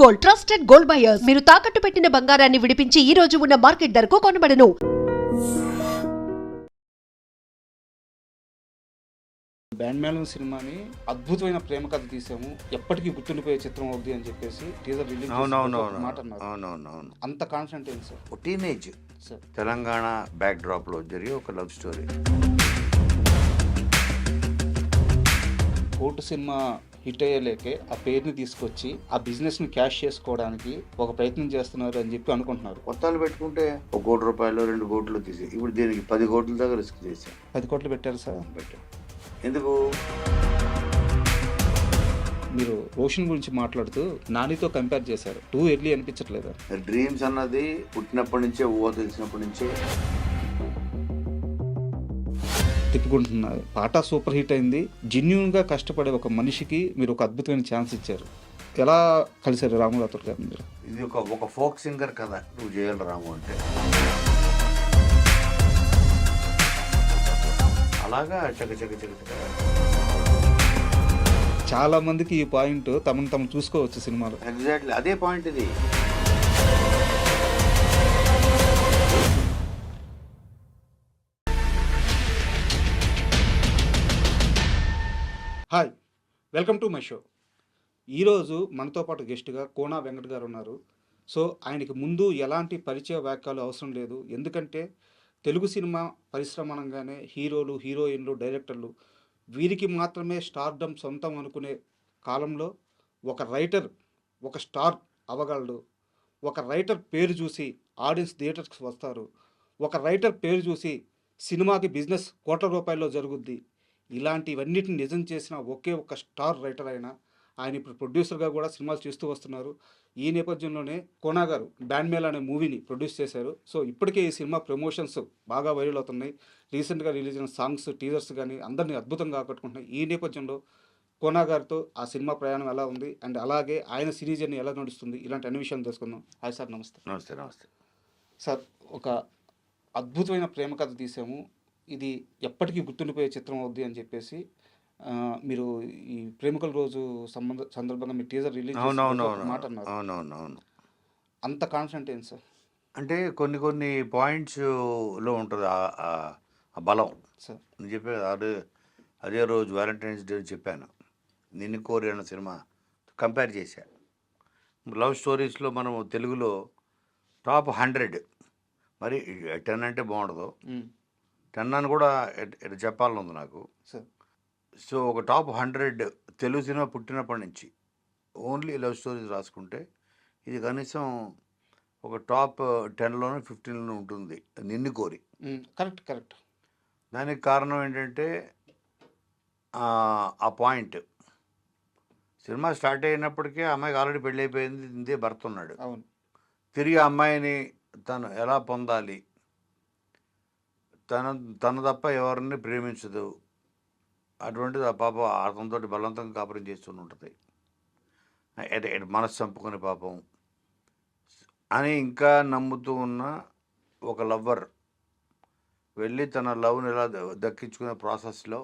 Gold, trusted gold buyers. మీరు తాకట్టు పెట్టిన బంగారాన్ని విడిపించి ఈ రోజు ఉన్న మార్కెట్ ధరకు కొనబడను. బ్యాండ్ మేళం సినిమాని అద్భుతమైన ప్రేమ కథ తీసాము, ఎప్పటికీ గుర్తుండిపోయే చిత్రం అవుద్ది అని చెప్పేసి టీజర్ రిలీజ్ మాట అన్నారు. అంత కాన్ఫిడెంట్ ఏంటి sir? Teenage sir, Telangana backdrop లో జరిగే ఒక love story. Court cinema hit అయ్యేలేకే ఆ పేరుని తీసుకొచ్చి ఆ బిజినెస్ ని క్యాష్ చేసుకోవడానికి ఒక ప్రయత్నం చేస్తున్నారు అని చెప్పి అనుకుంటున్నారు. కొత్తలు పెట్టుకుంటే ₹1 కోటి 2 కోట్లు తీసి ఇప్పుడు దీనికి 10 కోట్ల దాకా రిస్క్ చేశాం. 10 కోట్లు పెట్టారు సార్. పెట్టాం. ఎందుకు? మీరు రోషన్ గురించి మాట్లాడుతూ నానితో కంపేర్ చేశారు. టూ ఎర్లీ అనిపించట్లేదా? డ్రీమ్స్ అన్నది పుట్టినప్పటి నుంచే, ఊహ తెలిసినప్పటి నుంచే తిప్పుకుంటున్నారు. పాట సూపర్ హిట్ అయింది. జెన్యూన్ గా కష్టపడే ఒక మనిషికి మీరు ఒక అద్భుతమైన ఛాన్స్ ఇచ్చారు. ఎలా కలిసారు రాము రాథోడ్ గారు మీరు? ఇది ఒక ఫోక్ సింగర్ కదా నువ్వు చేయాలి రాము అంటే. అలాగా చాలా మందికి ఈ పాయింట్ తమను చూసుకోవచ్చు సినిమాలో. ఎగ్జాక్ట్లీ అదే పాయింట్ ఇది. Hi, welcome to my show. ఈరోజు మనతో పాటు గెస్ట్గా కోనా వెంకట్ గారు ఉన్నారు. సో ఆయనకి ముందు ఎలాంటి పరిచయ వాక్యాలు అవసరం లేదు. ఎందుకంటే తెలుగు సినిమా పరిశ్రమ అనగానే హీరోలు, హీరోయిన్లు, డైరెక్టర్లు వీరికి మాత్రమే స్టార్డమ్ సొంతం అనుకునే కాలంలో ఒక రైటర్ ఒక స్టార్ అవ్వగలడు. ఒక రైటర్ పేరు చూసి ఆడియన్స్ థియేటర్స్కి వస్తారు. ఒక రైటర్ పేరు చూసి సినిమాకి బిజినెస్ కోట్ల రూపాయల్లో జరుగుద్ది. ఇలాంటివన్నిటిని నిజం చేసిన ఒకే ఒక స్టార్ రైటర్ ఆయన ఇప్పుడు ప్రొడ్యూసర్గా కూడా సినిమాలు చేస్తూ వస్తున్నారు. ఈ నేపథ్యంలోనే కోనా గారు బ్యాండ్ మేళ అనే మూవీని ప్రొడ్యూస్ చేశారు. సో ఇప్పటికే ఈ సినిమా ప్రమోషన్స్ బాగా వైరల్ అవుతున్నాయి. రీసెంట్గా రిలీజ్ అయిన సాంగ్స్, టీజర్స్ కానీ అందరినీ అద్భుతంగా ఆకట్టుకుంటున్నాయి. ఈ నేపథ్యంలో కోనా గారితో ఆ సినిమా ప్రయాణం ఎలా ఉంది అండ్ అలాగే ఆయన సిరీస్ జర్నీ ఎలా నడుస్తుంది, ఇలాంటి అన్ని విషయాలు తెలుసుకుందాం. హాయ్ సార్, నమస్తే. నమస్తే సార్, ఒక అద్భుతమైన ప్రేమ కథ తీసాము, ఇది ఎప్పటికీ గుర్తుండిపోయే చిత్రం అవుద్ది అని చెప్పేసి మీరు ఈ ప్రేమికుల రోజు సందర్భంగా మీ టీజర్ రిలీజ్ మాట అన్నారు. అవునవునవును. అంత కాన్ఫిడెంట్ ఏంటి సార్? అంటే కొన్ని పాయింట్స్లో ఉంటుంది ఆ బలం సార్. నేను చెప్పేది అదే రోజు వ్యాలంటైన్స్ డే చెప్పాను. నిన్ను కోరి అన్న సినిమా కంపేర్ చేశా. లవ్ స్టోరీస్లో మనం తెలుగులో టాప్ 100, మరి 10 అంటే బాగుండదు, 10 అని కూడా ఎటు చెప్పాలని ఉంది నాకు. సో ఒక టాప్ 100 తెలుగు సినిమా పుట్టినప్పటి నుంచి ఓన్లీ లవ్ స్టోరీస్ రాసుకుంటే ఇది కనీసం ఒక టాప్ 10లోనూ 15లోనూ ఉంటుంది. నిన్ను కోరి. కరెక్ట్. దానికి కారణం ఏంటంటే ఆ పాయింట్ సినిమా స్టార్ట్ అయినప్పటికీ అమ్మాయికి ఆల్రెడీ పెళ్ళి అయిపోయింది, ఇందే భర్త ఉన్నాడు. అవును. తిరిగి అమ్మాయిని తను ఎలా పొందాలి, తన తప్ప ఎవరిని ప్రేమించదు, అటువంటిది ఆ పాప అతనితో బలవంతంగా కాపురం చేస్తూనే ఉంటుంది. మనసు చంపుకునే పాపం అని ఇంకా నమ్ముతూ ఉన్న ఒక లవ్వర్ వెళ్ళి తన లవ్ని ఎలా దక్కించుకునే ప్రాసెస్లో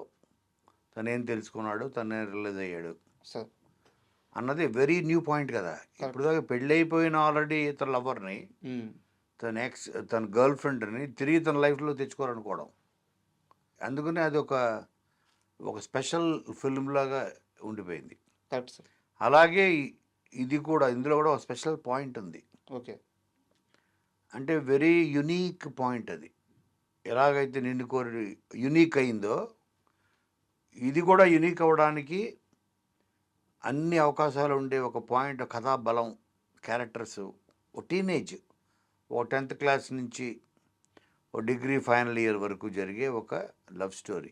తనేం తెలుసుకున్నాడు, తనేం రిలీజ్ అయ్యాడు అన్నది వెరీ న్యూ పాయింట్ కదా. ఇప్పుడు దాకా పెళ్ళి అయిపోయిన ఆల్రెడీ తన లవ్వర్ని, తన గర్ల్ ఫ్రెండ్ని తిరిగి తన లైఫ్లో తెచ్చుకోవాలనుకోవడం, అందుకని అది ఒక స్పెషల్ ఫిల్మ్ లాగా ఉండిపోయింది. అలాగే ఇది కూడా, ఇందులో కూడా ఒక స్పెషల్ పాయింట్ ఉంది. ఓకే. అంటే వెరీ యునీక్ పాయింట్ అది. ఎలాగైతే నిన్ను కోరి యునీక్ అయిందో ఇది కూడా యునీక్ అవ్వడానికి అన్ని అవకాశాలు ఉండే ఒక పాయింట్, కథా బలం, క్యారెక్టర్స్, ఒక టీనేజ్, ఒక 10th క్లాస్ నుంచి ఒక డిగ్రీ ఫైనల్ ఇయర్ వరకు జరిగే ఒక లవ్ స్టోరీ.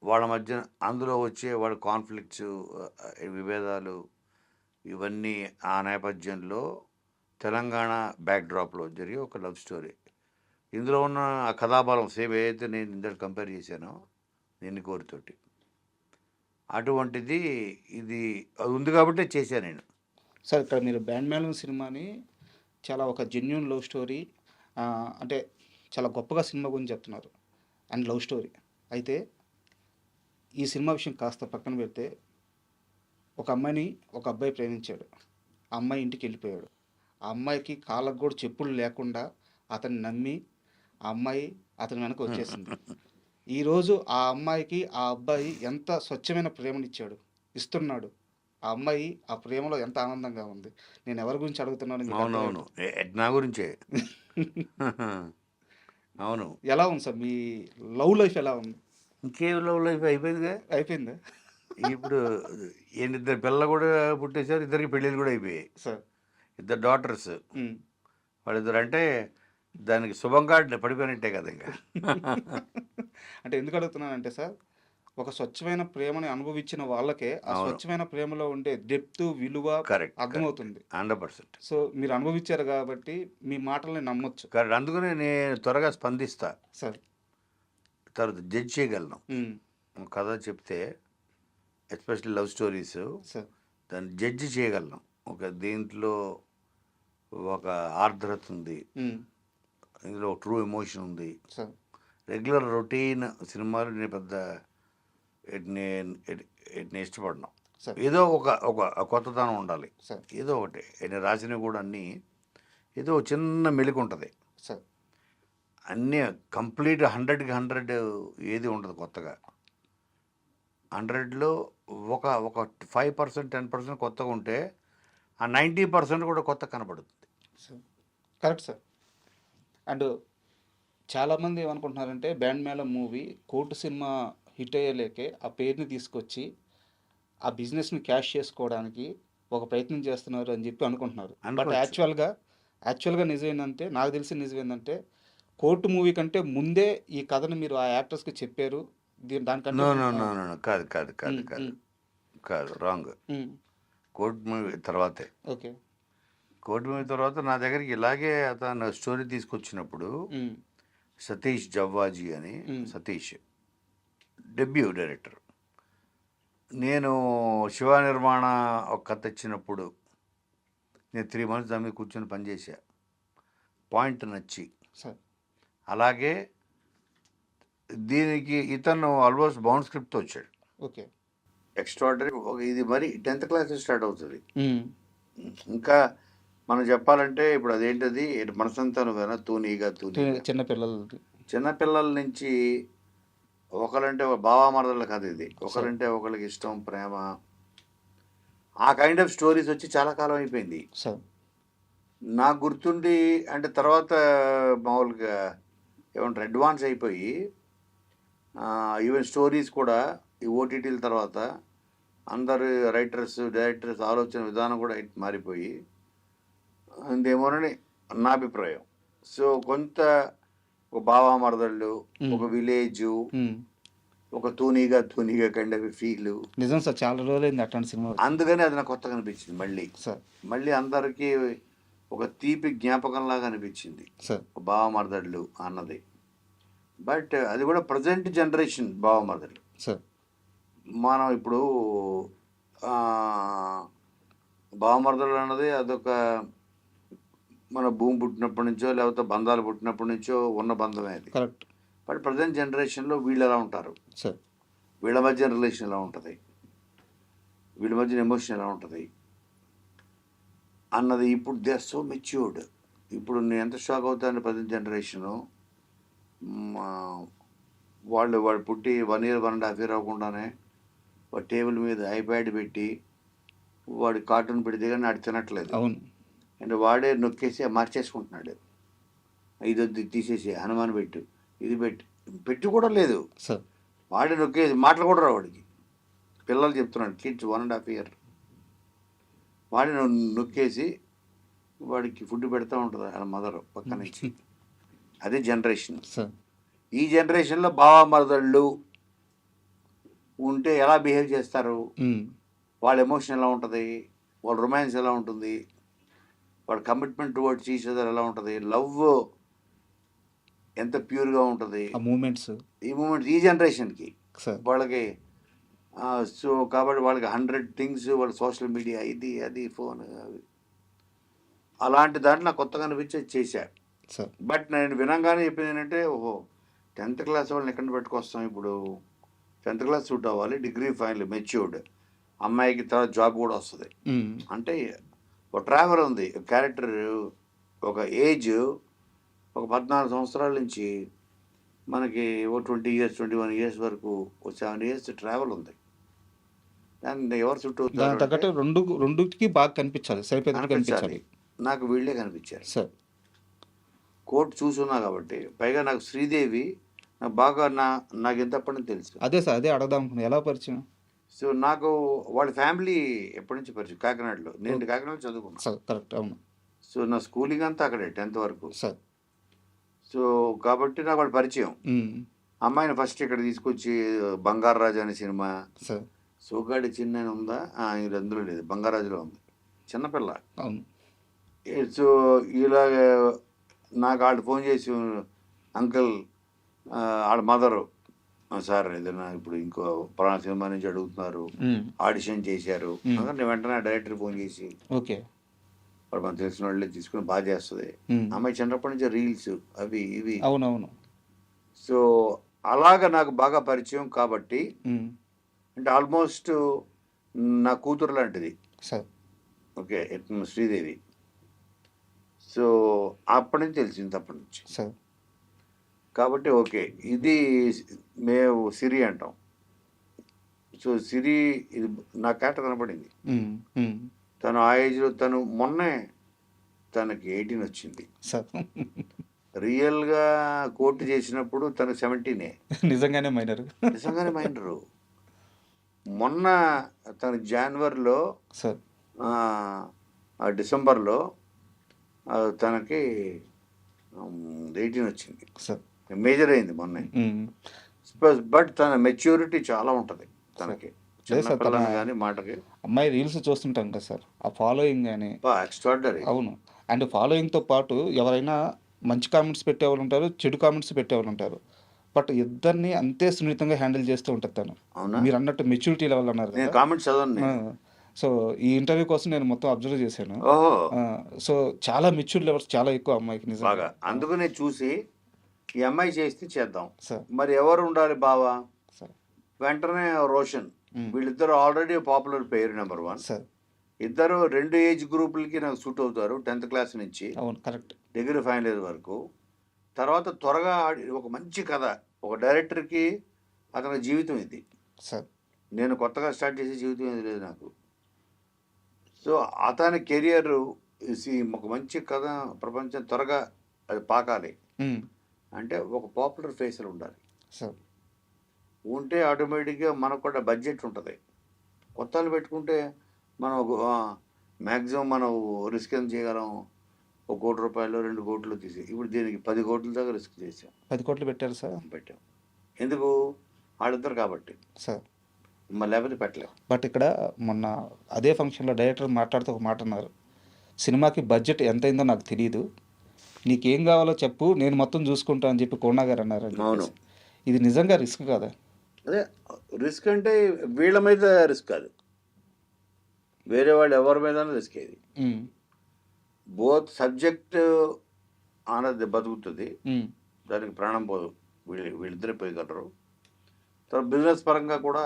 వాళ్ళ మధ్య అందులో వచ్చే వాళ్ళ కాన్ఫ్లిక్ట్స్, విభేదాలు, ఇవన్నీ ఆ నేపథ్యంలో తెలంగాణ బ్యాక్ డ్రాప్లో జరిగే ఒక లవ్ స్టోరీ. ఇందులో ఉన్న ఆ కథాబలం సేమ్ ఏదైతే నేను ఇందులో కంపేర్ చేశానో నిన్ను కోరితోటి, అటువంటిది ఇది ఉంది కాబట్టి చేశాను నేను. సార్, ఇక్కడ మీరు బ్యాండ్ మేళం సినిమాని చాలా ఒక జెన్యూన్ లవ్ స్టోరీ, అంటే చాలా గొప్పగా సినిమా గురించి చెప్తున్నారు అండ్ లవ్ స్టోరీ. అయితే ఈ సినిమా విషయం కాస్త పక్కన పెడితే, ఒక అమ్మాయిని ఒక అబ్బాయి ప్రేమించాడు. ఆ అమ్మాయి ఇంటికి వెళ్ళిపోయాడు. ఆ అమ్మాయికి కాళ్ళకు కూడా చెప్పులు లేకుండా అతన్ని నమ్మి ఆ అమ్మాయి అతని వెనక వచ్చేసింది. ఈరోజు ఆ అమ్మాయికి ఆ అబ్బాయి ఎంత స్వచ్ఛమైన ప్రేమనిచ్చాడు, ఇస్తున్నాడు. ఆ అమ్మాయి ఆ ప్రేమలో ఎంత ఆనందంగా ఉంది. నేను ఎవరి గురించి అడుగుతున్నానో మీకు అవునవును. అర్థమవుతుంది. నా గురించే. అవును. ఎలా ఉంది సార్ మీ లవ్ లైఫ్ ఎలా ఉంది? ఇంకేం లవ్ లైఫ్ అయిపోయిందిగా. అయిపోయిందా ఇప్పుడు ఇద్దరు పిల్లలు కూడా పుట్టేశారు, ఇద్దరికి పెళ్ళిళ్ళు కూడా అయిపోయాయి. సార్? ఇద్దరు డాటర్స్. ఉమ్. వాళ్ళిద్దరు అంటే దానికి శుభంగా పడిపోయినట్టే కదా ఇంకా. అంటే ఎందుకు అడుగుతున్నానంటే సార్, ఒక స్వచ్ఛమైన ప్రేమని అనుభవించిన వాళ్ళకే ఆ అవును. స్వచ్ఛమైన ప్రేమలో ఉండే డెప్త్, విలువ కరెక్ట్. అర్థమవుతుంది. 100%. సో మీరు అనుభవించారు కాబట్టి మీ మాటల్ని నమ్మొచ్చు కరెక్ట్. అందుకనే నేను త్వరగా స్పందిస్తా. సార్. తర్వాత జడ్జ్ చేయగలను. ఉమ్. కథ చెప్తే ఎస్పెషల్లీ లవ్ స్టోరీస్ సార్. దాన్ని జడ్జి చేయగలను. దీంట్లో ఒక ఆర్ద్రత ఉంది, ఉమ్. ఇందులో ట్రూ ఎమోషన్ ఉంది. సార్. రెగ్యులర్ రొటీన్ సినిమాలు నేను పెద్ద నేను ఇష్టపడను. సార్. ఏదో ఒక ఒక కొత్తదనం ఉండాలి. సార్. ఏదో ఒకటి నేను రాసినవి కూడా అన్నీ ఏదో చిన్న మెలిక ఉంటుంది. సార్. అన్నీ కంప్లీట్ 100కి 100 ఏది ఉండదు కొత్తగా. 100లో ఒక ఒక 5% 10% కొత్తగా ఉంటే ఆ 90% కూడా కొత్త కనబడుతుంది. సార్. Correct sir. అండ్ చాలామంది ఏమనుకుంటున్నారంటే బ్యాండ్ మేళం మూవీ కోర్టు సినిమా హిట్ అయ్యేలేకే ఆ పేరుని తీసుకొచ్చి ఆ బిజినెస్ని క్యాష్ చేసుకోవడానికి ఒక ప్రయత్నం చేస్తున్నారు అని చెప్పి అనుకుంటున్నారు. బట్ అనుకోవచ్చు. యాక్చువల్గా నిజం ఏంటంటే, నాకు తెలిసిన నిజం ఏంటంటే, కోర్టు మూవీ కంటే ముందే ఈ కథను మీరు ఆ యాక్టర్స్కి చెప్పారు. దానికంటే నో నో నో నో కాదు కాదు కాదు ఉమ్, కాదు ఉమ్, కాదు రాంగ్. ఉమ్. కోర్ట్ మూవీ తర్వాతే. ఓకే. కోర్ట్ మూవీ తర్వాత నా దగ్గరికి ఇలాగే అతను స్టోరీ తీసుకొచ్చినప్పుడు ఉమ్. సతీష్ జవ్వాజీ అని, సతీష్ డెబ్యూ డైరెక్టర్. నేను శివ నిర్మాణ ఒక కథ తెచ్చినప్పుడు నేను 3 months దాని మీద కూర్చొని పనిచేసా, పాయింట్ నచ్చి. సార్. అలాగే దీనికి ఇతను ఆల్మోస్ట్ బౌండ్ స్క్రిప్ట్తో వచ్చాడు. ఓకే. ఎక్స్ట్రాడనరీ. ఇది మరి 10th క్లాస్ స్టార్ట్ అవుతుంది. ఉమ్. ఇంకా మనం చెప్పాలంటే ఇప్పుడు అదేంటది మనసంతా నువ్వేనా తూనీగా తూనీగా. చిన్నపిల్లలది. చిన్నపిల్లల నుంచి ఒకరంటే బావామరదల కథ ఇది. ఒకరంటే ఒకరికి ఇష్టం, ప్రేమ, ఆ కైండ్ ఆఫ్ స్టోరీస్ వచ్చి చాలా కాలం అయిపోయింది. సార్. నాకు గుర్తుండి అంటే తర్వాత మామూలుగా ఏమంటారు అడ్వాన్స్ అయిపోయి ఈవెన్ స్టోరీస్ కూడా ఈ ఓటీటీల తర్వాత అందరు రైటర్స్, డైరెక్టర్స్ ఆలోచన విధానం కూడా మారిపోయి ఇందేమోనని నా అభిప్రాయం. సో కొంత ఒక బావామరదళ్ళు, ఒక విలేజు, ఉమ్. ఒక తూనీగా తూనీగా కైండ్ ఆఫ్ ఫీల్. నిజం సార్, చాలా రోజులైంది అట్లాంటి సినిమా. అందుకని అది నాకు కొత్తగా అనిపించింది. సార్. మళ్ళీ అందరికీ ఒక తీపి జ్ఞాపకంలాగా అనిపించింది సార్. బావమరదళ్ళు అన్నది. బట్ అది కూడా ప్రజెంట్ జనరేషన్ బావమరదళ్ళు. సార్. మనం ఇప్పుడు బావమరదళ్ళు అన్నది అదొక మన భూమి పుట్టినప్పటి నుంచో లేకపోతే బంధాలు పుట్టినప్పటి నుంచో ఉన్న బంధమే అది. కరెక్ట్. బట్ ప్రజెంట్ జనరేషన్లో వీళ్ళు ఎలా ఉంటారు, సార్. వీళ్ళ మధ్య రిలేషన్ ఎలా ఉంటుంది, వీళ్ళ మధ్య ఎమోషన్ ఎలా ఉంటుంది అన్నది ఇప్పుడు దే ఆర్ సో మెచ్యూర్డ్. ఇప్పుడు నేను ఎంత షాక్ అవుతాను ప్రజెంట్ జనరేషను. వాడు పుట్టి 1 year 1.5 year అవ్వకుండానే వాడు టేబుల్ మీద ఐప్యాడ్ పెట్టి వాడు కార్టూన్ పెడితే కానీ వాడు తినట్లేదు. అవును. అంటే వాడే నొక్కేసి మార్చేసుకుంటున్నాడు. ఇది తీసేసి హనుమాన్ పెట్టు, ఇది పెట్టి కూడా లేదు. సార్. వాడే నొక్కేసి మాటలు కూడా రావు వాడికి. పిల్లలు చెప్తున్నాడు, కిడ్స్ 1.5 year వాడిని నొక్కేసి వాడికి ఫుడ్ పెడతా ఉంటుంది వాళ్ళ మదర్ పక్క నుంచి. అదే జనరేషన్. సార్. ఈ జనరేషన్లో బావామరదళ్ళు ఉంటే ఎలా బిహేవ్ చేస్తారు, ఉమ్. వాళ్ళ ఎమోషన్ ఎలా ఉంటుంది, వాళ్ళ రొమాన్స్ ఎలా ఉంటుంది, వాళ్ళ కమిట్మెంట్ టువర్డ్స్ ఈచ్ అదర్ ఎలా ఉంటుంది, లవ్ ఎంత ప్యూర్గా ఉంటుంది, ఆ మూమెంట్స్. ఈ మూమెంట్స్ ఈ జనరేషన్కి సార్. వాళ్ళకి. సో కాబట్టి వాళ్ళకి 100 things, వాళ్ళ సోషల్ మీడియా, ఇది అది ఫోన్, అలాంటి దాంట్లో నాకు కొత్తగా అనిపించి చేశా. సార్. బట్ నేను వినంగానే చెప్పింది ఏంటంటే, ఓహో 10th class వాళ్ళని ఎక్కడ పెట్టుకొస్తాం ఇప్పుడు, 10th class సూట్ అవ్వాలి, డిగ్రీ ఫైనల్ మెచ్యూర్డ్ అమ్మాయికి తర్వాత జాబ్ కూడా వస్తుంది ఉమ్. అంటే ఒక ట్రావెల్ ఉంది క్యారెక్టర్, ఒక ఏజ్ ఒక 14 సంవత్సరాల నుంచి మనకి ఓ 20 ఇయర్స్ 21 ఇయర్స్ వరకు ఓ 7 ఇయర్స్ ట్రావెల్ ఉంది. దాన్ని ఎవరు చుట్టూ దానికి తగ్గట్టు రెండుకి బాగా కనిపించాలి, సరిపోయేది కనిపించాలి. కనిపించాలి. నాకు వీళ్ళే కనిపించారు. సార్ కోర్టు చూసున్నా కాబట్టి, పైగా నాకు శ్రీదేవి నాకు బాగా నాకు ఎంతప్పటి నుంచి తెలుసు. అదే సార్, అదే అడగదాం అనుకున్నాను, ఎలా పరిచయం? సో నాకు వాళ్ళ ఫ్యామిలీ ఎప్పటి నుంచి పరిచయం, కాకినాడలో. నేను కాకినాడలో చదువుకున్నాను సార్ కరెక్ట్, అవును సో నా స్కూలింగ్ అంతా అక్కడే 10th వరకు. సార్. సో కాబట్టి నాకు వాళ్ళు పరిచయం. అమ్మాయిని ఫస్ట్ ఇక్కడ తీసుకొచ్చి బంగారాజు అనే సినిమా, సార్ సోగాడి చిన్న ఉందా, ఇది అందులో లేదు, బంగారాజులో ఉంది, చిన్నపిల్ల. అవును. సో ఇలాగ నాకు వాళ్ళు ఫోన్ చేసి, అంకుల్ వాళ్ళ మదరు, సార్ ఏదైనా ఇప్పుడు ఇంకో పలానా సినిమా నుంచి అడుగుతున్నారు, ఆడిషన్ చేశారు. నేను వెంటనే డైరెక్టర్ ఫోన్ చేసి, ఓకే వాడు మనకు తెలిసిన వాళ్ళే తీసుకుని బాగా చేస్తుంది. అమ్మాయి చిన్నప్పటి నుంచి రీల్స్ అవి ఇవి. అవునవును. సో అలాగ నాకు బాగా పరిచయం కాబట్టి, అంటే ఆల్మోస్ట్ నా కూతురు లాంటిది. Sir okay, Sridevi. సో అప్పటి నుంచి తెలిసింది, అప్పటి నుంచి. సార్ కాబట్టి ఓకే, ఇది మేము సిరి అంటాం. సో సిరి ఇది నా క్యారెక్టర్ కనపడింది. తను ఆ ఏజ్లో, తను మొన్నే తనకి 18 వచ్చింది. సార్ రియల్గా కోర్టు చేసినప్పుడు తను 17. నిజంగానే మైనర్. నిజంగానే మైనరు. మొన్న తను జనవరిలో, సార్ డిసెంబర్లో తనకి 18 వచ్చింది. సార్ మేజర్ అయింది మొన్నే. బట్ తన మెచ్యూరిటీ చాలా ఉంటుంది తనకి, చిన్నపిల్లని కానీ మాటకి. అమ్మాయి రీల్స్ చూస్తుంటాం కదా సార్, ఆ ఫాలోయింగ్ కానీ ఎక్స్ట్రాడినరీ. అవును. అండ్ ఫాలోయింగ్తో పాటు ఎవరైనా మంచి కామెంట్స్ పెట్టేవాళ్ళు ఉంటారు, చెడు కామెంట్స్ పెట్టేవాళ్ళు ఉంటారు. బట్ ఇద్దరిని అంతే సున్నితంగా హ్యాండిల్ చేస్తూ ఉంటుంది తను. మీరు అన్నట్టు మెచ్యూరిటీ లెవెల్ అన్నారు కదా, కామెంట్స్ చదవండి. సో ఈ ఇంటర్వ్యూ కోసం నేను మొత్తం అబ్జర్వ్ చేశాను. సో చాలా మెచ్యూర్ లెవెల్స్ చాలా ఎక్కువ అమ్మాయికి నిజంగా. అందుకనే చూసి ఈ అమ్మాయి చేస్తే చేద్దాం సార్. మరి ఎవరు ఉండాలి బావా? వెంటనే రోషన్. వీళ్ళిద్దరు ఆల్రెడీ పాపులర్ పేరు, నెంబర్ 1. సార్ ఇద్దరు 2 ఏజ్ గ్రూపులకి నాకు సూట్ అవుతారు, 10th క్లాస్ నుంచి అవును కరెక్ట్ డిగ్రీ ఫైనల్ ఇయర్ వరకు. తర్వాత త్వరగా ఒక మంచి కథ, ఒక డైరెక్టర్కి అతని జీవితం ఇది సార్. నేను కొత్తగా స్టార్ట్ చేసే జీవితం ఏది లేదు నాకు. సో అతని కెరియర్ ఒక మంచి కథ ప్రపంచం త్వరగా అది పాకాలి అంటే ఒక పాపులర్ ఫేస్లు ఉండాలి సార్. ఉంటే ఆటోమేటిక్గా మనకు కూడా బడ్జెట్ ఉంటుంది. కొత్తలు పెట్టుకుంటే మనం మ్యాక్సిమం మనం రిస్క్ ఎంత చేయగలం, 1 కోటి రూపాయలు 2 కోట్లు తీసి. ఇప్పుడు దీనికి 10 కోట్ల దాకా రిస్క్ చేసాం. 10 కోట్లు పెట్టారు సార్. పెట్టాం. ఎందుకు? వాళ్ళిద్దరు కాబట్టి సార్. మళ్ళీ లేకపోతే పెట్టలేము. బట్ ఇక్కడ మొన్న అదే ఫంక్షన్లో డైరెక్టర్ మాట్లాడుతూ ఒక మాట అన్నారు, సినిమాకి బడ్జెట్ ఎంత అయిందో నాకు తెలియదు, నీకేం కావాలో చెప్పు, నేను మొత్తం చూసుకుంటా అని చెప్పి కోనా గారు అన్నారు. అవును, ఇది నిజంగా రిస్క్ కదా? అదే రిస్క్ అంటే వీళ్ళ మీద రిస్క్ కాదు, వేరే వాళ్ళు ఎవరి మీద రిస్క్. ఇది బోత్ సబ్జెక్ట్ అన్నది బతుకుతుంది, దానికి ప్రాణం పోదు, వీళ్ళిద్దరే పోయగలరు. తర్వాత బిజినెస్ పరంగా కూడా,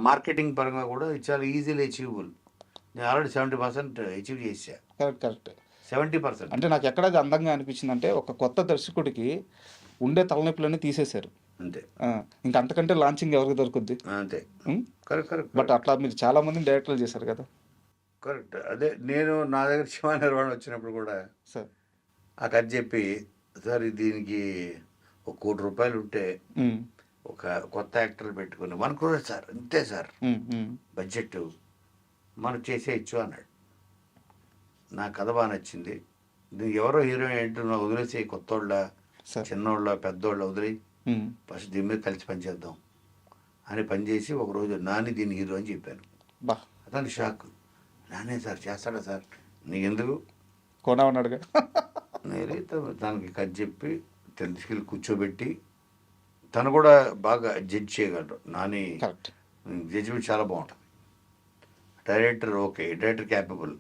మార్కెటింగ్ పరంగా కూడా ఇది చాలా ఈజీలీ అచీవబుల్. నేను ఆల్రెడీ 70% అచీవ్ చేసా. కరెక్ట్ 70%. అంటే నాకు ఎక్కడ అందంగా అనిపించింది అంటే, ఒక కొత్త దర్శకుడికి ఉండే తలనొప్పులన్నీ తీసేశారు అంతే. ఇంకా అంతకంటే లాంచింగ్ ఎవరికి దొరుకుద్ది? అంతే. కరెక్ట్. బట్ అట్లా మీరు చాలా మందిని డైరెక్టర్లు చేశారు కదా. కరెక్ట్. అదే నేను నా దగ్గర శివ నిర్వహణ వచ్చినప్పుడు కూడా సార్ ఆ కథ చెప్పి, సార్ దీనికి 1 కోటి రూపాయలు ఉంటే ఒక కొత్త యాక్టర్ పెట్టుకుని 1 crore సార్, అంతే సార్ బడ్జెట్, మనం చేసేయచ్చు అన్నాడు. నా కథ బాగా నచ్చింది. దీనికి ఎవరో హీరోయిన్ ఏంటో వదిలేసి, కొత్తోళ్ళ చిన్నోళ్ళ పెద్దోళ్ళ వదిలి ఫస్ట్ దీని మీద కలిసి పనిచేద్దాం అని పనిచేసి ఒకరోజు నాని దీని హీరో అని చెప్పాను. అతను షాక్, నానే సార్ చేస్తాడా సార్, నీకెందుకు కోనా ఉన్నాడుగా. నేను తనకి కథ చెప్పి తీసుకెళ్ళి కూర్చోబెట్టి, తను కూడా బాగా జడ్జ్ చేయగలరు. నాని జడ్జిమెంట్ చాలా బాగుంటుంది. డైరెక్టర్ ఓకే, డైరెక్టర్ క్యాపబుల్,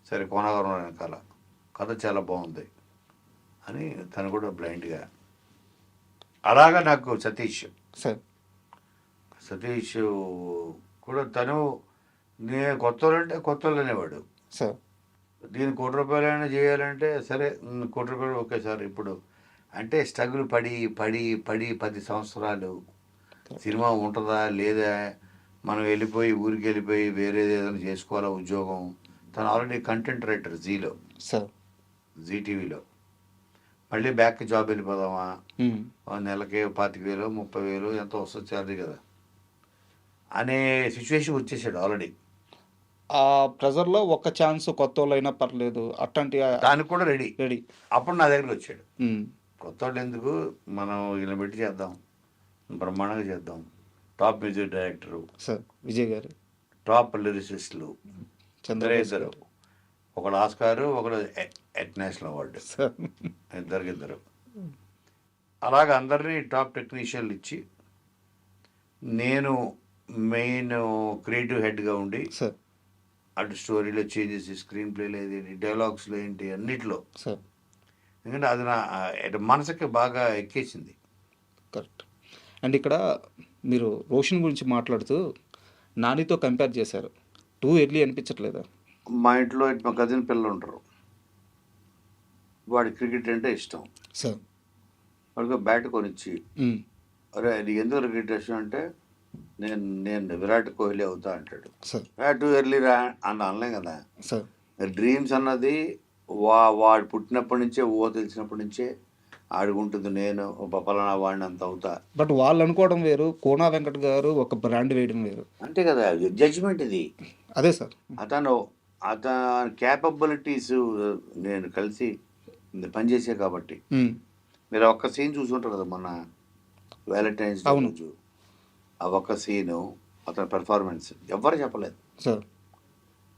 సరే కోనగారు వెనకాల కథ చాలా బాగుంది అని తను కూడా బ్లైండ్గా. అలాగా నాకు సతీష్ కూడా, తను నేను కొత్త వాళ్ళు అంటే కొత్త వాళ్ళు అనేవాడు, సార్ దీన్ని ₹1,00,00,000 చేయాలంటే సరే ₹1,00,00,000 ఓకే సార్. ఇప్పుడు అంటే స్ట్రగుల్ పడి పడి పడి 10 సంవత్సరాలు సినిమా ఉంటుందా లేదా, మనం వెళ్ళిపోయి ఊరికి వెళ్ళిపోయి వేరేది ఏదైనా చేసుకోవాలా ఉద్యోగం. తను ఆల్రెడీ కంటెంట్ రైటర్ జీలో, సార్ జీ టీవీలో. మళ్ళీ బ్యాక్ జాబ్ వెళ్ళిపోదామా, నెలకి 25,000 30,000 ఎంతో వస్తుంది శాలరీ కదా అనే సిచ్యువేషన్ వచ్చేసాడు ఆల్రెడీ. ఆ ప్రెజర్లో ఒక్క ఛాన్స్ కొత్త వాళ్ళు అయినా పర్లేదు అట్లాంటి దానికి కూడా రెడీ. రెడీ. అప్పుడు నా దగ్గరికి వచ్చాడు. కొత్త వాళ్ళు ఎందుకు, మనం ఇలా పెట్టి చేద్దాం, బ్రహ్మాండంగా చేద్దాం. Top music director sir Vijay గారు, టాప్ లిరిసిస్టులు చంద్రబాబు ఇద్దరు, ఒకడు ఆస్కారు ఒకడు నేషనల్ అవార్డు, సార్ ఇద్దరు. అలాగ అందరినీ టాప్ టెక్నీషియన్లు ఇచ్చి నేను మెయిన్ క్రియేటివ్ హెడ్గా ఉండి సార్ అటు స్టోరీలో చేంజెస్, స్క్రీన్ ప్లేలో ఏది, డైలాగ్స్లో ఏంటి, అన్నిట్లో. సార్ ఎందుకంటే అది నా మనసుకి బాగా ఎక్కేసింది. కరెక్ట్. అండ్ ఇక్కడ మీరు రోషన్ గురించి మాట్లాడుతూ నానితో కంపేర్ చేశారు. టూ ఎర్లీ అనిపించట్లేదా? మా ఇంట్లో మా కజిన్ పిల్లలు ఉంటారు, వాడి క్రికెట్ అంటే ఇష్టం. సార్ వాడికి బ్యాట్ కొనిచ్చి, అరే అది ఎందుకు క్రికెట్ ఇష్టం అంటే నేను విరాట్ కోహ్లీ అవుతా అంటాడు. సార్ టూ ఎర్లీ రా అని అనలేం కదా. సార్ డ్రీమ్స్ అన్నది వాడు పుట్టినప్పటి నుంచే, తెలిసినప్పటి నుంచే ఆడుకుంటుంది. నేను పలానా వాడిని అంత అవుతా. బట్ వాళ్ళు అనుకోవడం వేరు, కోనా వెంకట్ గారు ఒక బ్రాండ్ వేయడం వేరు. అంతే కదా, జడ్జిమెంట్ ఇది. అదే సార్, అతని క్యాపబిలిటీస్ నేను కలిసి పనిచేసే కాబట్టి. మీరు ఒక్క సీన్ చూసుంటారు కదా మొన్న వ్యాలంటైన్స్ డే రోజు, ఆ ఒక్క సీను అతని పెర్ఫార్మెన్స్ ఎవరు చెప్పలేదు సార్.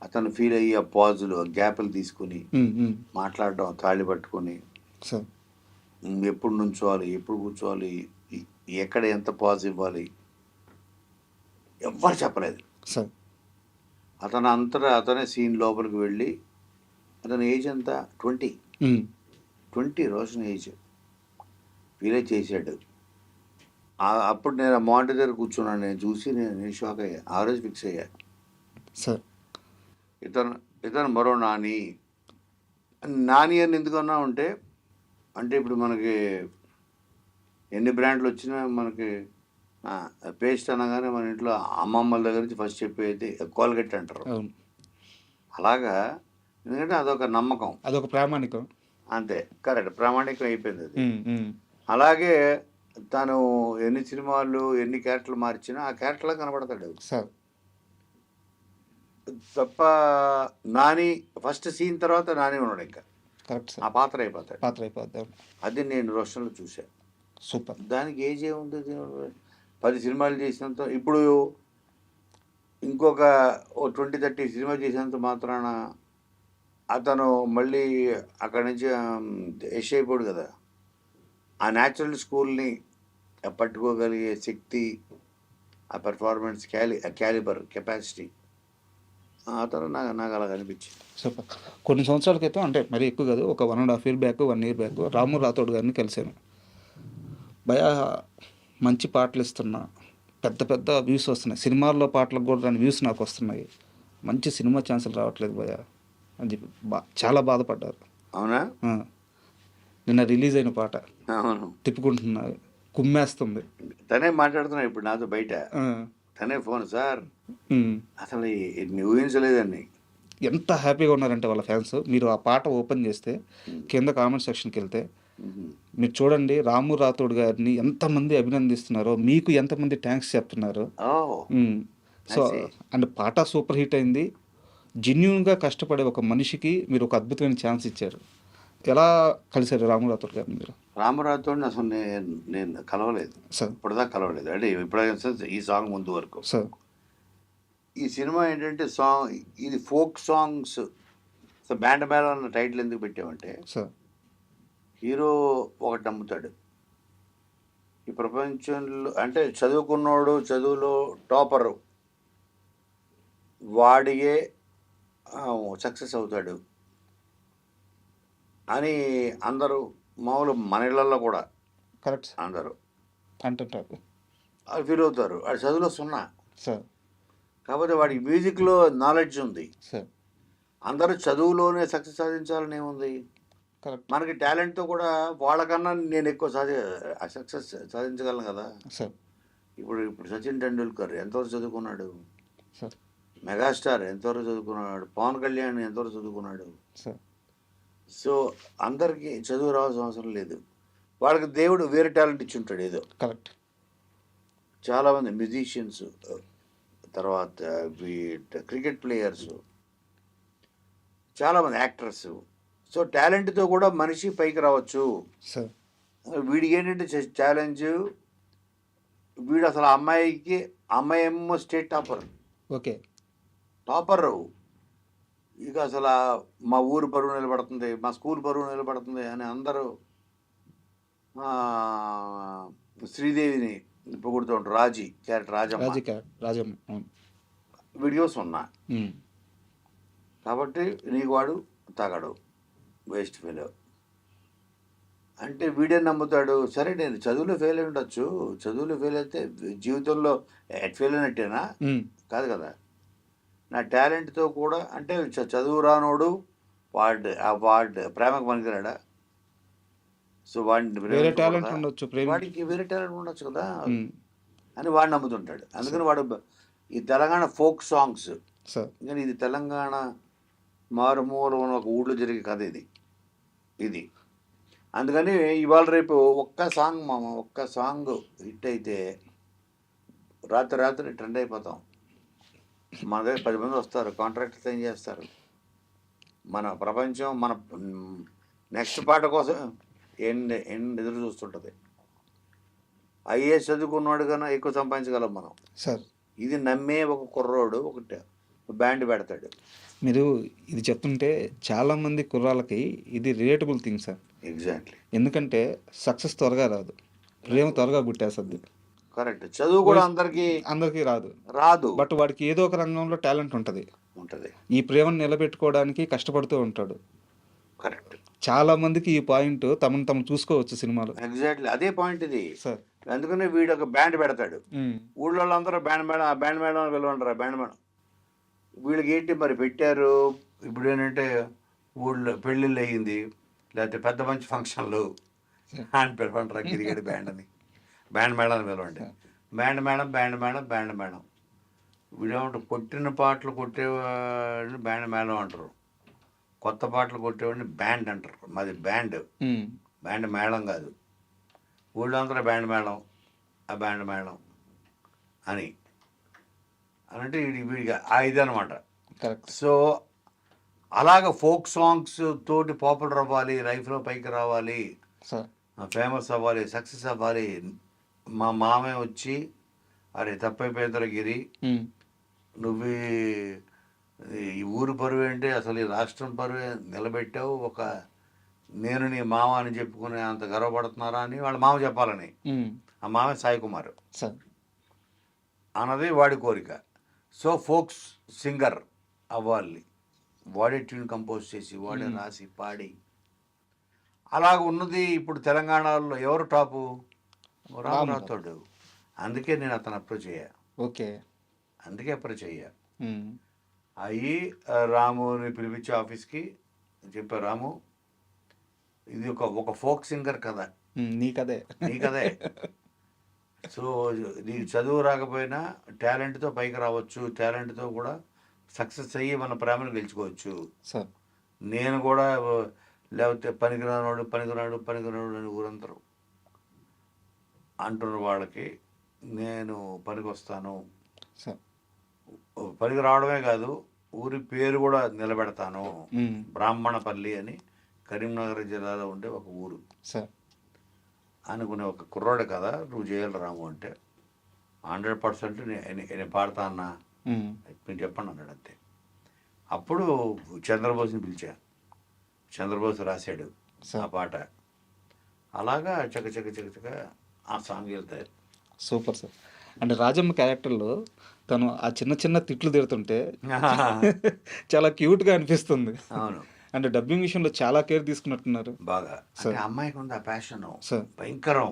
అతను ఫీల్ అయ్యి ఆ పాజులు, గ్యాప్లు తీసుకుని మాట్లాడడం, తాళి పట్టుకొని సార్ ఎప్పుడు నుంచోవాలి, ఎప్పుడు కూర్చోవాలి, ఎక్కడ ఎంత పాజ్ ఇవ్వాలి ఎవ్వరు చెప్పలేదు సార్. అతనే సీన్ లోపలికి వెళ్ళి, అతని ఏజ్ ఎంత 20 రోషన్ ఏజ్ ఫీలే చేశాడు. అప్పుడు నేను ఆ మానిటర్ దగ్గర కూర్చున్నాను, నేను చూసి నేను షాక్ అయ్యా. ఆ రోజు ఫిక్స్ అయ్యా సార్ ఇతను మరో నాని అని ఎందుకు అన్నా అంటే ఇప్పుడు మనకి ఎన్ని బ్రాండ్లు వచ్చినా మనకి పేస్ట్ అనగానే మన ఇంట్లో అమ్మమ్మల దగ్గర నుంచి ఫస్ట్ చెప్పేది కోల్గేట్ అంటారు. అలాగా, ఎందుకంటే అదొక నమ్మకం, అదొక ప్రామాణికం. అంతే, కరెక్ట్, ప్రామాణికం అయిపోయింది అది. అలాగే తను ఎన్ని సినిమాలు ఎన్ని క్యారెక్టర్లు మార్చినా ఆ క్యారెక్టర్లా కనబడతాడు సార్. తప్ప నాని ఫస్ట్ సీన్ తర్వాత నాని ఉన్నాడు, ఇంకా కరెక్ట్ సార్, ఆ పాత్ర అయిపోతాడు. అది నేను రోషన్లో చూశాను. సూపర్. దానికి ఏజ్ ఏముంది, 10 సినిమాలు చేసినంత, ఇప్పుడు ఇంకొక 20-30 సినిమా చేసినంత మాత్రాన అతను మళ్ళీ అక్కడి నుంచి యష్ అయిపోడు కదా. ఆ న్యాచురల్ స్కూల్ని పట్టుకోగలిగే శక్తి, ఆ పెర్ఫార్మెన్స్ క్యాలిబర్ కెపాసిటీ అతను నాకు అలా అనిపించింది. సూపర్. కొన్ని సంవత్సరాల క్రితం, అంటే మరీ ఎక్కువ కాదు, ఒక 1.5 year బ్యాక్, 1 year బ్యాక్ రాము రాథోడ్ గారిని కలిశాను. భయ మంచి పాటలు ఇస్తున్నా, పెద్ద వ్యూస్ వస్తున్నాయి, సినిమాల్లో పాటలకు కూడా రాని వ్యూస్ నాకు వస్తున్నాయి, మంచి సినిమా ఛాన్సులు రావట్లేదు భయ అని చెప్పి చాలా బాధపడ్డారు. అవునా? నిన్న రిలీజ్ అయిన పాట అవును, తిప్పుకుంటున్నా, కుమ్మేస్తుంది. తనే మాట్లాడుతున్నా ఇప్పుడు నాతో బయట, తనే ఫోన్, సార్ అసలు ఊహించలేదండి. ఎంత హ్యాపీగా ఉన్నారంటే వాళ్ళ ఫ్యాన్స్. మీరు ఆ పాట ఓపెన్ చేస్తే కింద కామెంట్ సెక్షన్కి వెళ్తే మీరు చూడండి, రాము రాథోడ్ గారిని ఎంతమంది అభినందిస్తున్నారో, మీకు ఎంతమంది థ్యాంక్స్ చెప్తున్నారు. సో అండ్ పాట సూపర్ హిట్ అయింది. జెన్యూన్గా కష్టపడే ఒక మనిషికి మీరు ఒక అద్భుతమైన ఛాన్స్ ఇచ్చారు. ఎలా కలిశారు రాము రాథోడ్ గారిని మీరు? రాము రాథోడ్ని అసలు నేను కలవలేదు సార్, ఇప్పటిదాకా కలవలేదు. అంటే ఇప్పుడు ఈ సాంగ్ ముందు వరకు. సార్ ఈ సినిమా ఏంటంటే ఇది ఫోక్ సాంగ్స్. సో బ్యాండ్ మేళం అన్న టైటిల్ ఎందుకు పెట్టామంటే, సార్ హీరో ఒకటి నమ్ముతాడు ఈ ప్రపంచంలో, అంటే చదువుకున్నోడు, చదువులో టాపరు వాడియే సక్సెస్ అవుతాడు అని అందరూ, మామూలు మన ఇళ్ళల్లో కూడా కరెక్ట్ అందరూ అంటుంటారు, అది ఫీల్ అవుతారు. వాడి చదువులో 0. సార్ కాకపోతే వాడికి మ్యూజిక్లో నాలెడ్జ్ ఉంది. సార్ అందరూ చదువులోనే సక్సెస్ సాధించాలని ఏముంది? కరెక్ట్ మనకి టాలెంట్‌తో కూడా వాళ్ళకన్నా నేను ఎక్కువ సక్సెస్ సాధించగలను కదా! సార్. ఇప్పుడు సచిన్ టెండూల్కర్ ఎంతవరకు చదువుకున్నాడు? సార్. మెగాస్టార్ ఎంతవరకు చదువుకున్నాడు? పవన్ కళ్యాణ్ ఎంతవరకు చదువుకున్నాడు? సార్. సో, అందరికీ చదువు రావాల్సిన అవసరం లేదు. వాళ్ళకి దేవుడు వేరే టాలెంట్ ఇచ్చుంటాడు ఏదో. కరెక్ట్. చాలామంది మ్యూజిషియన్స్, తర్వాత క్రికెట్ ప్లేయర్స్, చాలామంది యాక్టర్స్. సో, టాలెంట్‌తో కూడా మనిషి పైకి రావచ్చు. సార్. వీడికి ఏంటంటే ఛాలెంజ్, వీడు అసలు ఆ అమ్మాయి ఏమో స్టేట్ టాపర్. ఓకే. టాపర్. ఇక అసలు మా ఊరు పరువు నిలబడుతుంది, మా స్కూల్ పరువు నిలబడుతుంది అని అందరూ శ్రీదేవిని పొగుడుతూ ఉంటారు. రాజీ క్యారెక్టర్ రాజమ్మ. రాజమ్మ. అవును. వీడియోస్ ఉన్నా. ఉమ్. కాబట్టి నీకు వాడు తగడు, వేస్ట్ ఫెలో అంటే వీడే నమ్ముతాడు. సరే నేను చదువులో ఫెయిల్ అయి ఉండొచ్చు, చదువులో ఫెయిల్ అయితే జీవితంలో ఫెయిల్ అయినట్టేనా? ఉమ్. కాదు కదా. నా టాలెంట్తో కూడా అంటే చదువు రానోడు వాడు ప్రేమకు పనికిరాడా? సో వాడిని వేరే టాలెంట్ ఉండొచ్చు, వాడికి వేరే టాలెంట్ ఉండొచ్చు కదా ఉమ్. అని వాడు నమ్ముతుంటాడు. అందుకని వాడు ఈ తెలంగాణ ఫోక్ సాంగ్స్, సార్. కానీ ఇది తెలంగాణ మారుమూల ఉన్న ఒక ఊళ్ళో జరిగే కథ ఇది. అందుకని ఇవాళ రేపు ఒక్క సాంగ్ హిట్ అయితే రాత్రి ట్రెండ్ అయిపోతాం. మన దగ్గర 10 మంది వస్తారు, కాంట్రాక్ట్ సైన్ చేస్తారు. మన ప్రపంచం మన నెక్స్ట్ పాట కోసం ఎండ్ ఎదురు చూస్తుంటుంది. ఐఏఎస్ చదువుకున్నాడు కన్నా ఎక్కువ సంపాదించగలం మనం. సార్. ఇది నమ్మే ఒక కుర్రోడు ఒకటి బ్యాండ్ పెడతాడు. మీరు ఇది చెప్తుంటే చాలామంది కుర్రాళ్ళకి ఇది రిలేటబుల్ థింగ్ సార్. ఎగ్జాక్ట్లీ. ఎందుకంటే సక్సెస్ త్వరగా రాదు, ప్రేమ త్వరగా పుట్టేస్తుంది. కరెక్ట్. చదువు కూడా అందరికీ రాదు. బట్ వాడికి ఏదో ఒక రంగంలో టాలెంట్ ఉంటుంది. ఈ ప్రేమను నిలబెట్టుకోవడానికి కష్టపడుతూ ఉంటాడు. కరెక్ట్. చాలా మందికి ఈ పాయింట్ తమను చూసుకోవచ్చు సినిమాలో. ఎగ్జాక్ట్లీ అదే పాయింట్ ఇది సార్. అందుకనే వీడు ఒక బ్యాండ్ పెడతాడు. ఊళ్ళో అందరూ బ్యాండ్ మేడం అని పిలవంటారు. బ్యాండ్ మేడం వీళ్ళకి ఏంటి మరి పెట్టారు. ఇప్పుడు ఏంటంటే ఊళ్ళో పెళ్ళిళ్ళు అయ్యింది, లేకపోతే పెద్ద మంచి ఫంక్షన్లు అని పిలవంటారు. క్రికెట్ బ్యాండ్ అని బ్యాండ్ మేడం అని పిలవండి. బ్యాండ్ మేడం వీడేమంటారు, కొట్టిన పాటలు కొట్టేవాడిని బ్యాండ్ మేడం అంటారు, కొత్త పాటలు కొట్టేవాడిని బ్యాండ్ అంటారు. మాది బ్యాండ్ మేళం కాదు. ఊళ్ళో అందరూ బ్యాండ్ మేళం అని అంటే వీడిగా ఇది అనమాట. సో అలాగ ఫోక్ సాంగ్స్ తోటి పాపులర్ అవ్వాలి, లైఫ్లో పైకి రావాలి, ఫేమస్ అవ్వాలి, సక్సెస్ అవ్వాలి. మా మామయ్య వచ్చి అరే తప్పైపోయిన గిరి, నువ్వు ఈ ఊరు పరువు ఏంటి, అసలు ఈ రాష్ట్రం పరువే నిలబెట్టావు, నేను నీ మామ అని చెప్పుకునే అంత గర్వపడుతున్నారా అని వాళ్ళ మామ చెప్పాలని. ఆ మామ సాయి కుమార్ అన్నది వాడి కోరిక. సో ఫోక్స్ సింగర్ అవ్వాలి, వాడే ట్యూన్ కంపోజ్ చేసి వాడే రాసి పాడి అలాగ ఉన్నది. ఇప్పుడు తెలంగాణలో ఎవరు టాపు? రాముడు. అందుకే నేను అతను అప్రోచ్ అయ్యా. అయ్యి రాముని పిలిపించి ఆఫీస్కి చెప్పారు, రాము ఇది ఒక ఫోక్ సింగర్ కదా, నీ కదే. సో నీకు చదువు రాకపోయినా టాలెంట్తో పైకి రావచ్చు, టాలెంట్తో కూడా సక్సెస్ అయ్యి మన ప్రేమను గెలుచుకోవచ్చు. నేను కూడా లేకపోతే పనికిరాడు అని ఊరందరూ అంటున్న వాళ్ళకి నేను పనికొస్తాను. పనికి రావడమే కాదు, ఊరి పేరు కూడా నిలబెడతాను. బ్రాహ్మణపల్లి అని కరీంనగర్ జిల్లాలో ఉండే ఒక ఊరు అనుకునే ఒక కుర్రాడు కదా నువ్వు చేయాలి రాము అంటే 100% నేను పాడతా అన్నా, మీరు చెప్పండి అన్నాడు. అంతే. అప్పుడు చంద్రబోస్ని పిలిచా. చంద్రబోస్ రాశాడు ఆ పాట. అలాగా చక ఆ సాంగ్ వెళ్తాయి. Super sir. అంటే రాజమ్మ క్యారెక్టర్లో తను ఆ చిన్న తిట్లు తిడుతుంటే చాలా క్యూట్గా అనిపిస్తుంది. అవును. అంటే డబ్బింగ్ విషయంలో చాలా కేర్ తీసుకున్నట్టున్నారు బాగా. అమ్మాయికి ఉంది ఆ ప్యాషన్ భయంకరం.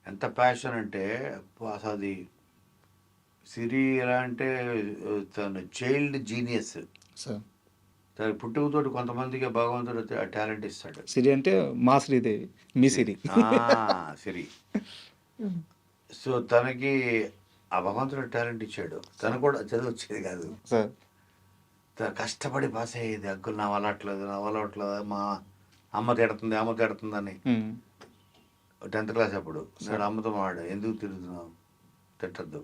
ఎంత ప్యాషన్ అంటే అసలు అది సిరి ఎలా అంటే తను చైల్డ్ జీనియస్. సరే పుట్టుకతోటి కొంతమందికి భగవంతుడు టాలెంట్ ఇస్తాడు. సిరి అంటే మా శ్రీదేవి, మీ సిరి. సిరి. సో తనకి ఆ భగవంతుడు టాలెంట్ ఇచ్చాడు. తను కూడా చదువు వచ్చేది కాదు, సార్. కష్టపడి పాస్ అయ్యేది. అంకుల్ నా వల్ల అవ్వట్లేదు, మా అమ్మ తిడుతుందని. 10th క్లాస్ అప్పుడు నేను అమ్మతో మాట్లాడు, ఎందుకు తిరుగుతున్నావు, తిట్టద్దు.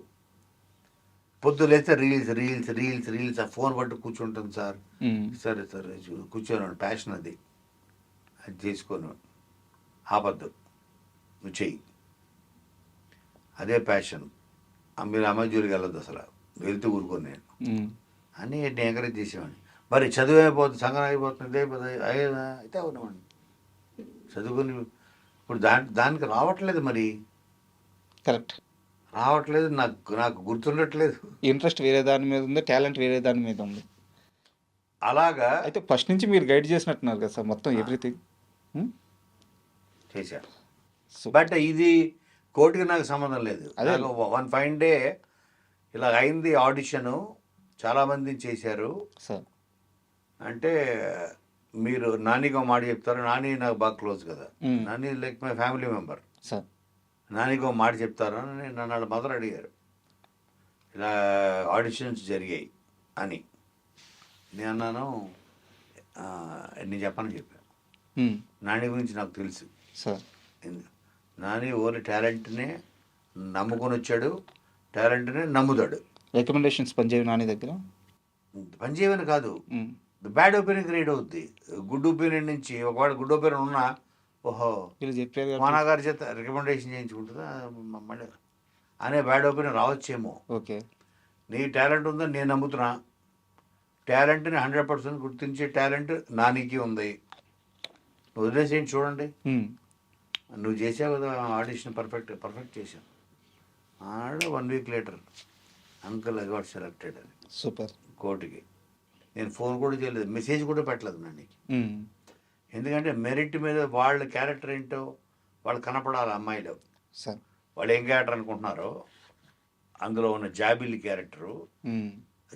పొద్దు లేస్తే రీల్స్ ఆ ఫోన్ పట్టు కూర్చుంటుంది సార్. సరే కూర్చోను, ప్యాషన్ అది చేసుకోను, ఆపద్దు, నువ్వు చెయ్యి, అదే ప్యాషన్. మీరు అమ్మాయి జోలికి వెళ్ళొద్దు, అసలు వెళ్తూ ఊరుకోను నేను అని నేను ఎంకరేజ్ చేసేవాడిని. మరి చదువు అయిపోతుంది, సంఘం అయిపోతుంది, అయితే అవునవాడిని చదువుకొని. ఇప్పుడు దానికి రావట్లేదు, మరి కరెక్ట్ రావట్లేదు, నాకు గుర్తుండట్లేదు. ఇంట్రెస్ట్ వేరే దాని మీద ఉంది, టాలెంట్ వేరే దాని మీద ఉంది. అలాగా అయితే ఫస్ట్ నుంచి మీరు గైడ్ చేసినట్టున్నారు కదా సార్, మొత్తం ఎవ్రీథింగ్ చేశాను. బట్ ఇది కోర్టుకి నాకు సంబంధం లేదు. నాకు వన్ ఫైన్ డే ఇలా అయింది ఆడిషను, చాలామంది చేశారు సార్. అంటే మీరు నానిగా మాట చెప్తారు. నాని నాకు బాగా క్లోజ్ కదా, Nani like my family member sir. నానిగా మాట చెప్తారు అని నన్ను వాళ్ళ మదర్ అడిగారు, ఇలా ఆడిషన్స్ జరిగాయి అని. నేను అన్నాను, నేను చెప్పాను. నాని గురించి నాకు తెలుసు సార్. నాని ఓన్లీ టాలెంట్నే నమ్ముకొని వచ్చాడు, టాలెంట్నే నమ్ముతాడు. రికమెండేషన్స్ పనిచేయవు నాని దగ్గర, పనిచేయమని కాదు, బ్యాడ్ ఒపీనియన్ క్రియేట్ అవుద్ది. గుడ్ ఒపీనియన్ నుంచి ఒకవేళ గుడ్ ఒపీనియన్ ఉన్నా, ఓహో వీళ్ళు చెప్పారు మా నాన్నగారి చేత రికమెండేషన్ చేయించుకుంటుందా మళ్ళీ అనే బ్యాడ్ ఒపీనియన్ రావచ్చేమో. ఓకే, నీ టాలెంట్ ఉందని నేను నమ్ముతున్నా, టాలెంట్ని 100% గుర్తించే టాలెంట్ నానికి ఉంది, వదిలేసేయండి చూడండి. నువ్వు చేసావు కదా ఆడిషన్, పర్ఫెక్ట్ చేసావు. 1 week later uncle I got selected అని. సూపర్. కోర్టుకి నేను ఫోన్ కూడా చేయలేదు, మెసేజ్ కూడా పెట్టలేదు నానికి. ఎందుకంటే మెరిట్ మీద వాళ్ళ క్యారెక్టర్ ఏంటో వాళ్ళు కనపడాలి అమ్మాయిలో. సార్, వాళ్ళు ఏం క్యారెక్టర్ అనుకుంటున్నారో అందులో ఉన్న జాబిల్ క్యారెక్టరు,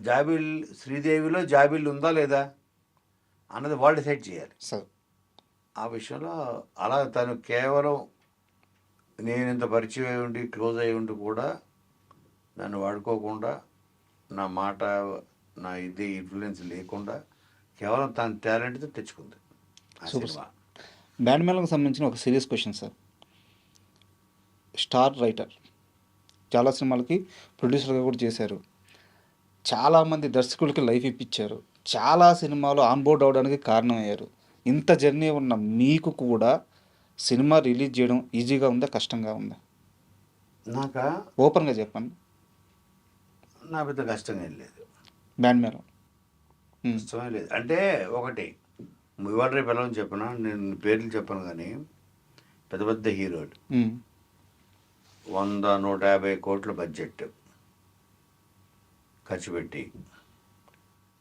జాబిల్ శ్రీదేవిలో జాబిల్ ఉందా లేదా అన్నది వాళ్ళు డిసైడ్ చేయాలి. సార్, ఆ విషయంలో అలా తను కేవలం నేను ఇంత పరిచయం అయి ఉండి క్లోజ్ అయి ఉండి కూడా నన్ను వాడుకోకుండా, నా మాట నా ఇది ఇన్ఫ్లుయెన్స్ లేకుండా కేవలం తన టాలెంట్తో తెచ్చుకుంది ఆ సినిమా. బ్యాండ్ మేళంకి సంబంధించిన ఒక serious question sir. Star writer, చాలా సినిమాలకి ప్రొడ్యూసర్గా కూడా చేశారు, చాలామంది దర్శకులకి లైఫ్ ఇప్పించారు, చాలా సినిమాలు ఆన్బోర్డ్ అవడానికి కారణమయ్యారు. ఇంత జర్నీ ఉన్న మీకు కూడా సినిమా రిలీజ్ చేయడం ఈజీగా ఉందా, కష్టంగా ఉందా? నాకా ఓపెన్గా చెప్పండి. నా పెద్ద కష్టంగా ఏం లేదు, బ్యాండ్ మేళం కష్టమే లేదు. అంటే ఒకటి ఇవాళ రేపు ఎలా చెప్పినా, నేను పేర్లు చెప్పను కానీ పెద్ద పెద్ద హీరోలు 100-150 కోట్ల బడ్జెట్ ఖర్చు పెట్టి,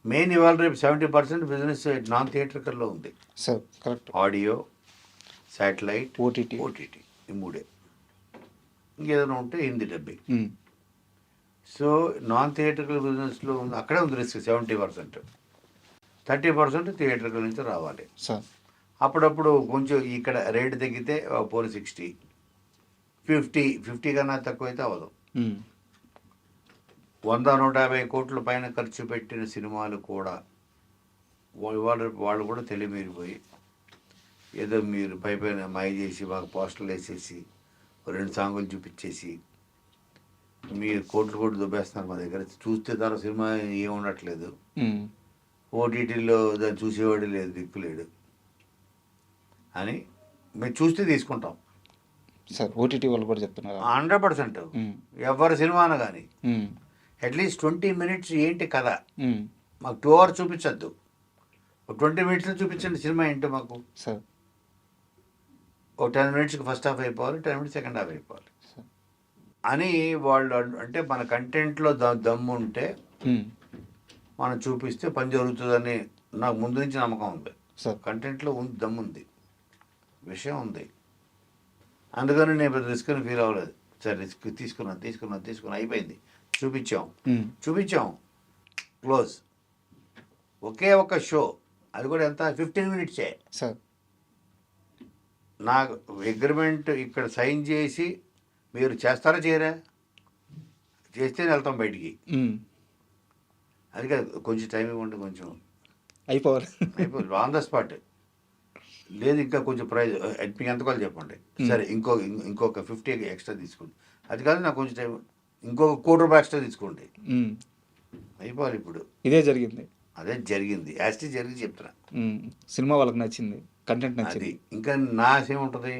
మెయిన్ ఇవాళ రేపు 70% బిజినెస్ నాన్ థియేటర్కల్లో ఉంది. Sir correct. Audio, satellite, OTT ఈ మూడే. ఇంకేదైనా ఉంటే Hindi dubbing. So non theatrical బిజినెస్లో ఉంది, అక్కడే ఉంది రిస్క్. 70%, 30% థియేటర్కల్ నుంచి రావాలి. సార్, అప్పుడప్పుడు కొంచెం ఇక్కడ రేటు తగ్గితే పోనీ 60, 50 కన్నా తక్కువైతే అవ్వదు. 100-150 కోట్ల పైన ఖర్చు పెట్టిన సినిమాలు కూడా వాళ్ళు కూడా తెలియమీరిపోయి ఏదో మీరు పైన మాయ చేసి మాకు పోస్టర్లు వేసేసి 2 సాంగులు చూపించేసి మీరు కోట్లు దుబ్బేస్తున్నారు మా దగ్గర. చూస్తే తన సినిమా ఏం ఉండట్లేదు, ఓటీటీలో దాన్ని చూసేవాడు లేదు, దిక్కులేడు అని మేము చూస్తే తీసుకుంటాం. సార్, ఓటీటీ వాళ్ళు కూడా చెప్తున్నారు 100%. ఎవరి సినిమా అన్న కానీ అట్లీస్ట్ 20 మినిట్స్ ఏంటి కదా, మాకు 2 hours చూపించద్దు, 20 minutes చూపించండి సినిమా ఏంటో మాకు. సార్, ఒక 10 minutesకి ఫస్ట్ హాఫ్ అయిపోవాలి, 10 minutes సెకండ్ హాఫ్ అయిపోవాలి అని వాళ్ళు. అంటే మన కంటెంట్లో దమ్ము ఉంటే మనం చూపిస్తే పని జరుగుతుందని నాకు ముందు నుంచి నమ్మకం ఉంది. కంటెంట్లో దమ్ము ఉంది, విషయం ఉంది. అందుకని నేను పెద్ద రిస్క్ అని ఫీల్ అవ్వలేదు. సరే రిస్క్ తీసుకున్నాను అయిపోయింది. చూపించాం, క్లోజ్. ఒకే ఒక షో అది కూడా ఎంత 15 మినిట్సే. సార్. నాకు అగ్రిమెంట్ ఇక్కడ సైన్ చేసి మీరు చేస్తారా చేయరా, చేస్తే వెళ్తాం బయటికి. అది కాదు, కొంచెం టైం ఇవ్వండి, కొంచెం అయిపోవాలి. అయిపోతుంది ఆన్ ద స్పాట్. లేదు ఇంకా కొంచెం ప్రైజ్ మీకు ఎంత కావాలి చెప్పండి, సరే ఇంకొక 50 ఎక్స్ట్రా తీసుకోండి. అది కాదు నాకు కొంచెం టైం, ఇంకొక ₹1,00,00,000 ఎక్స్ట్రా తీసుకోండి, అయిపోవాలి. ఇప్పుడు ఇదే జరిగింది. అదే జరిగింది, యాస్టీ జరిగి చెప్తున్నా. సినిమా వాళ్ళకి నచ్చింది, కంటెంట్ అది నచ్చింది. ఇంకా నా ఆశ ఏముంటుంది,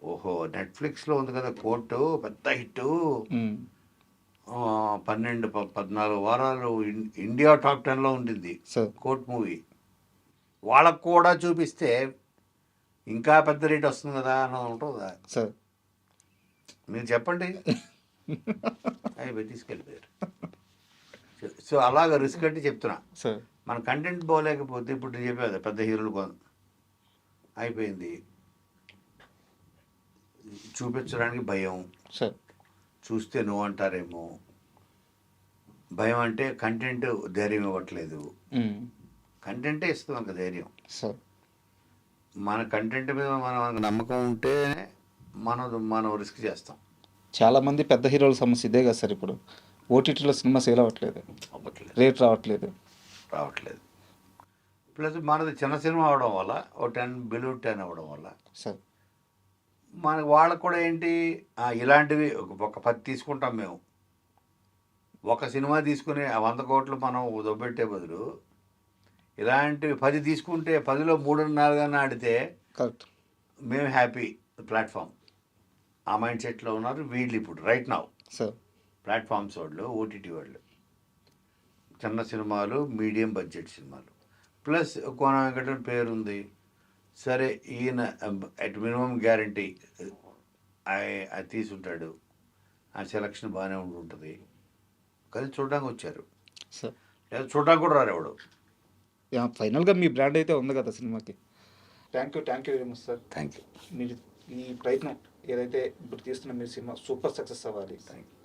ఓహో నెట్ఫ్లిక్స్లో ఉంది కదా కోర్టు, పెద్ద హిట్, 12-14 వారాలు ఇండియా టాప్ 10లో ఉండింది సార్. Court movie. వాళ్ళకు కూడా చూపిస్తే ఇంకా పెద్ద రేట్ వస్తుంది కదా అన్నది ఉంటుందా సార్. మీరు చెప్పండి. అవి తీసుకెళ్ళిపోయారు. సో అలాగ రిస్క్ అంటే చెప్తున్నా. సార్. మన కంటెంట్ బాగోలేకపోతే ఇప్పుడు నేను చెప్పేది పెద్ద హీరోలు అయిపోయింది, చూపించడానికి భయం, సార్. చూస్తే నువ్వు అంటారేమో భయం. అంటే కంటెంట్ ధైర్యం ఇవ్వట్లేదు, కంటెంటే ఇస్తుంది ఒక ధైర్యం. సార్. మన కంటెంట్ మీద మనకు నమ్మకం ఉంటే మనం రిస్క్ చేస్తాం. చాలామంది పెద్ద హీరోల సమస్య ఇదే కదా సార్. ఇప్పుడు ఓటీటీలో సినిమా సేల్ అవ్వట్లేదు, రేట్ రావట్లేదు. ప్లస్ మనది చిన్న సినిమా అవడం వల్ల ఓ 10 బిలో 10 అవ్వడం వల్ల సార్ మనకు వాళ్ళకు కూడా ఏంటి, ఇలాంటివి ఒక 10 తీసుకుంటాం మేము. ఒక సినిమా తీసుకుని 100 కోట్లు మనం దొబ్బెట్టే బదులు ఇలాంటివి 10 తీసుకుంటే 10లో 3-4 ఆడితే కరెక్ట్, మేము హ్యాపీ. ప్లాట్ఫామ్ ఆ మైండ్ సెట్లో ఉన్నారు వీళ్ళు ఇప్పుడు రైట్ నౌ. సార్. ప్లాట్ఫామ్స్ వాళ్ళు, ఓటీటీ వాళ్ళు, చిన్న సినిమాలు, మీడియం బడ్జెట్ సినిమాలు, ప్లస్ కోన వెంకటరమణ పేరుంది. సరే ఈయన అట్ మినిమం గ్యారంటీ అది తీసుంటాడు, ఆ సెలక్షన్ బాగానే ఉంటుంది, కలిసి చూడడానికి వచ్చారు. సార్. లేదా చూడడానికి కూడా రారు ఎవడు. ఫైనల్గా మీ బ్రాండ్ అయితే ఉంది కదా సినిమాకి. Thank you very much sir. Thank you. మీరు ఈ ప్రయత్నం ఏదైతే ఇప్పుడు తీస్తున్న మీ సినిమా సూపర్ సక్సెస్ అవ్వాలి. Thank you.